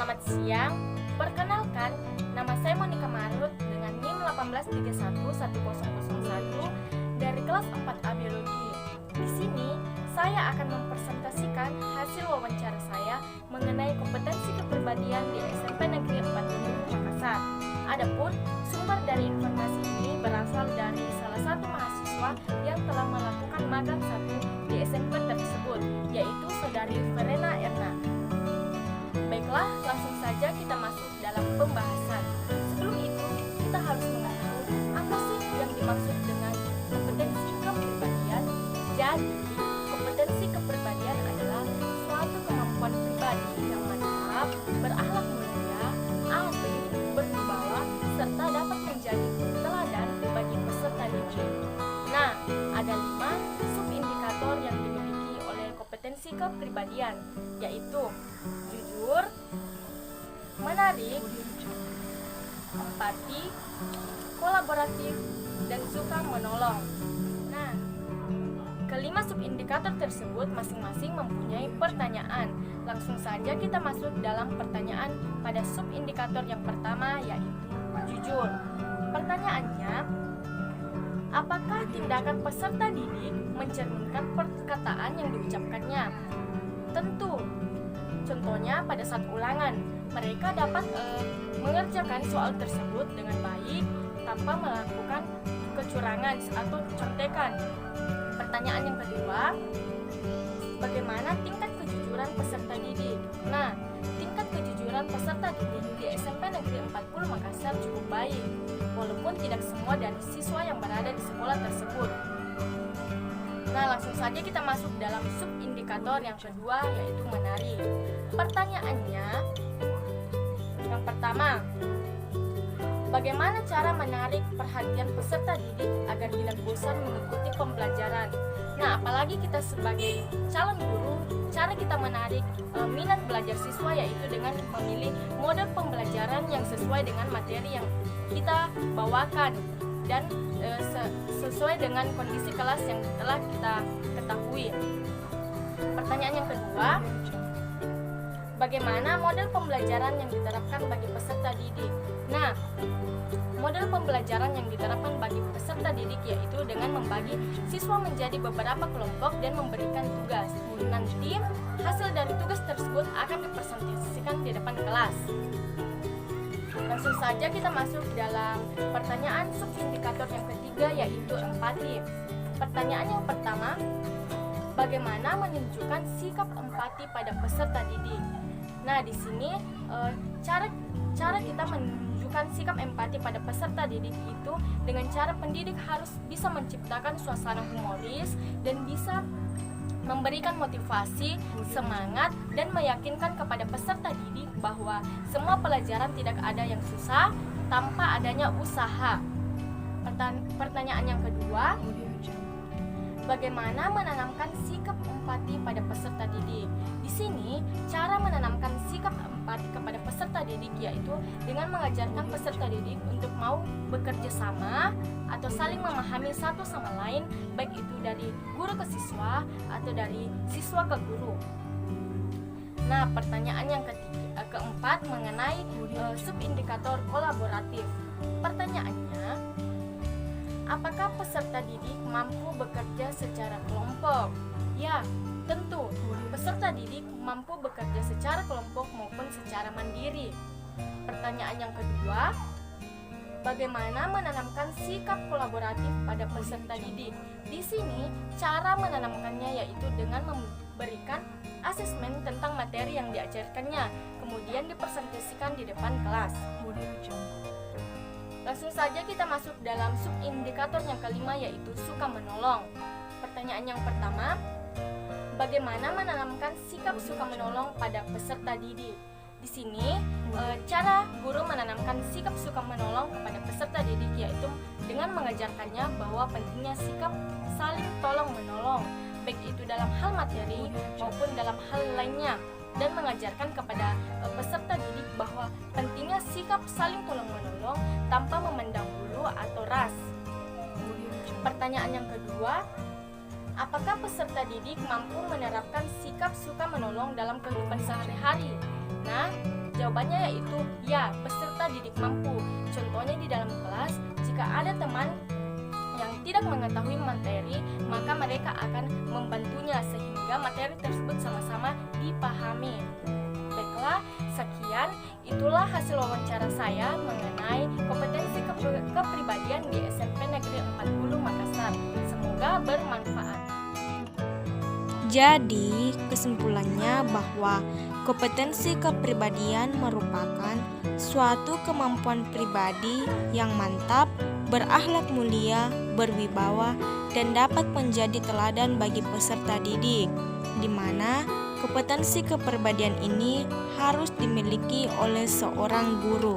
Selamat siang, perkenalkan, nama saya Monica Marut dengan NIM 1831101 dari kelas 4A Biologi. Di sini, saya akan mempresentasikan hasil wawancara saya mengenai kompetensi kepribadian di SMP Negeri 4 Makassar. Adapun sumber dari informasi ini berasal dari salah satu mahasiswa yang telah melakukan magang 1 di SMP tersebut, yaitu Saudari Verena Erna. Baiklah, langsung saja kita masuk dalam pembahasan. Sebelum itu, kita harus mengetahui apa sih yang dimaksud dengan kompetensi kepribadian. Jadi, kompetensi kepribadian adalah suatu kemampuan pribadi yang mantap, berakhlak mulia, arif, berwibawa, serta dapat menjadi teladan bagi peserta didik. Nah, ada 5 subindikator yang dimiliki oleh kompetensi kepribadian, yaitu jujur, menarik, empati, kolaboratif, dan suka menolong. Nah, kelima subindikator tersebut masing-masing mempunyai pertanyaan. Langsung saja kita masuk dalam pertanyaan pada subindikator yang pertama, yaitu jujur. Pertanyaannya, apakah tindakan peserta didik mencerminkan perkataan yang diucapkannya? Tentu. Contohnya pada saat ulangan, mereka dapat mengerjakan soal tersebut dengan baik tanpa melakukan kecurangan atau contekan. Pertanyaan yang kedua, bagaimana tingkat kejujuran peserta didik? Nah, tingkat kejujuran peserta didik di SMP Negeri 40 Makassar cukup baik, walaupun tidak semua dari siswa yang berada di sekolah tersebut. Nah, langsung saja kita masuk dalam subindikator yang kedua, yaitu menarik. Pertanyaannya, yang pertama, bagaimana cara menarik perhatian peserta didik agar tidak bosan mengikuti pembelajaran? Nah, apalagi kita sebagai calon guru, cara kita menarik minat belajar siswa yaitu dengan memilih model pembelajaran yang sesuai dengan materi yang kita bawakan dan sesuai dengan kondisi kelas yang telah kita ketahui. Pertanyaan yang kedua, bagaimana model pembelajaran yang diterapkan bagi peserta didik? Nah, model pembelajaran yang diterapkan bagi peserta didik yaitu dengan membagi siswa menjadi beberapa kelompok dan memberikan tugas. Nanti hasil dari tugas tersebut akan dipresentasikan di depan kelas. Langsung saja kita masuk dalam pertanyaan subindikator yang ketiga, yaitu empati. Pertanyaan yang pertama, bagaimana menunjukkan sikap empati pada peserta didik? Nah, di sini cara kita menunjukkan sikap empati pada peserta didik itu dengan cara pendidik harus bisa menciptakan suasana humoris dan bisa memberikan motivasi, semangat, dan meyakinkan kepada peserta didik bahwa semua pelajaran tidak ada yang susah tanpa adanya usaha. Pertanyaan yang kedua, bagaimana menanamkan sikap empati pada peserta didik? Di sini, cara menanamkan sikap empati kepada peserta didik yaitu dengan mengajarkan peserta didik untuk mau bekerja sama atau saling memahami satu sama lain, baik itu dari guru ke siswa atau dari siswa ke guru. Nah, pertanyaan yang keempat mengenai subindikator kolaboratif. Pertanyaannya, apakah peserta didik mampu bekerja secara kelompok? Ya, tentu. Peserta didik mampu bekerja secara kelompok maupun secara mandiri. Pertanyaan yang kedua, bagaimana menanamkan sikap kolaboratif pada peserta didik? Di sini, cara menanamkannya yaitu dengan memberikan asesmen tentang materi yang diajarkannya, kemudian dipresentasikan di depan kelas. Langsung saja kita masuk dalam subindikator yang kelima, yaitu suka menolong. Pertanyaan yang pertama, bagaimana menanamkan sikap suka menolong pada peserta didik? Di sini, cara guru menanamkan sikap suka menolong kepada peserta didik yaitu dengan mengajarkannya bahwa pentingnya sikap saling tolong menolong, baik itu dalam hal materi maupun dalam hal lainnya, dan mengajarkan kepada peserta didik bahwa pentingnya sikap saling tolong menolong tanpa memandang bulu atau ras. Pertanyaan yang kedua, apakah peserta didik mampu menerapkan sikap suka menolong dalam kehidupan sehari-hari? Nah, jawabannya yaitu ya, peserta didik mampu. Contohnya di dalam kelas, jika ada teman yang tidak mengetahui materi, maka mereka akan membantunya sehingga materi tersebut sama-sama dipahami. Baiklah, sekian itulah hasil wawancara saya mengenai kompetensi kepribadian di SMP Negeri 40 Makassar. Semoga bermanfaat. Jadi, kesimpulannya bahwa kompetensi kepribadian merupakan suatu kemampuan pribadi yang mantap, berakhlak mulia, berwibawa, dan dapat menjadi teladan bagi peserta didik, di mana kompetensi kepribadian ini harus dimiliki oleh seorang guru.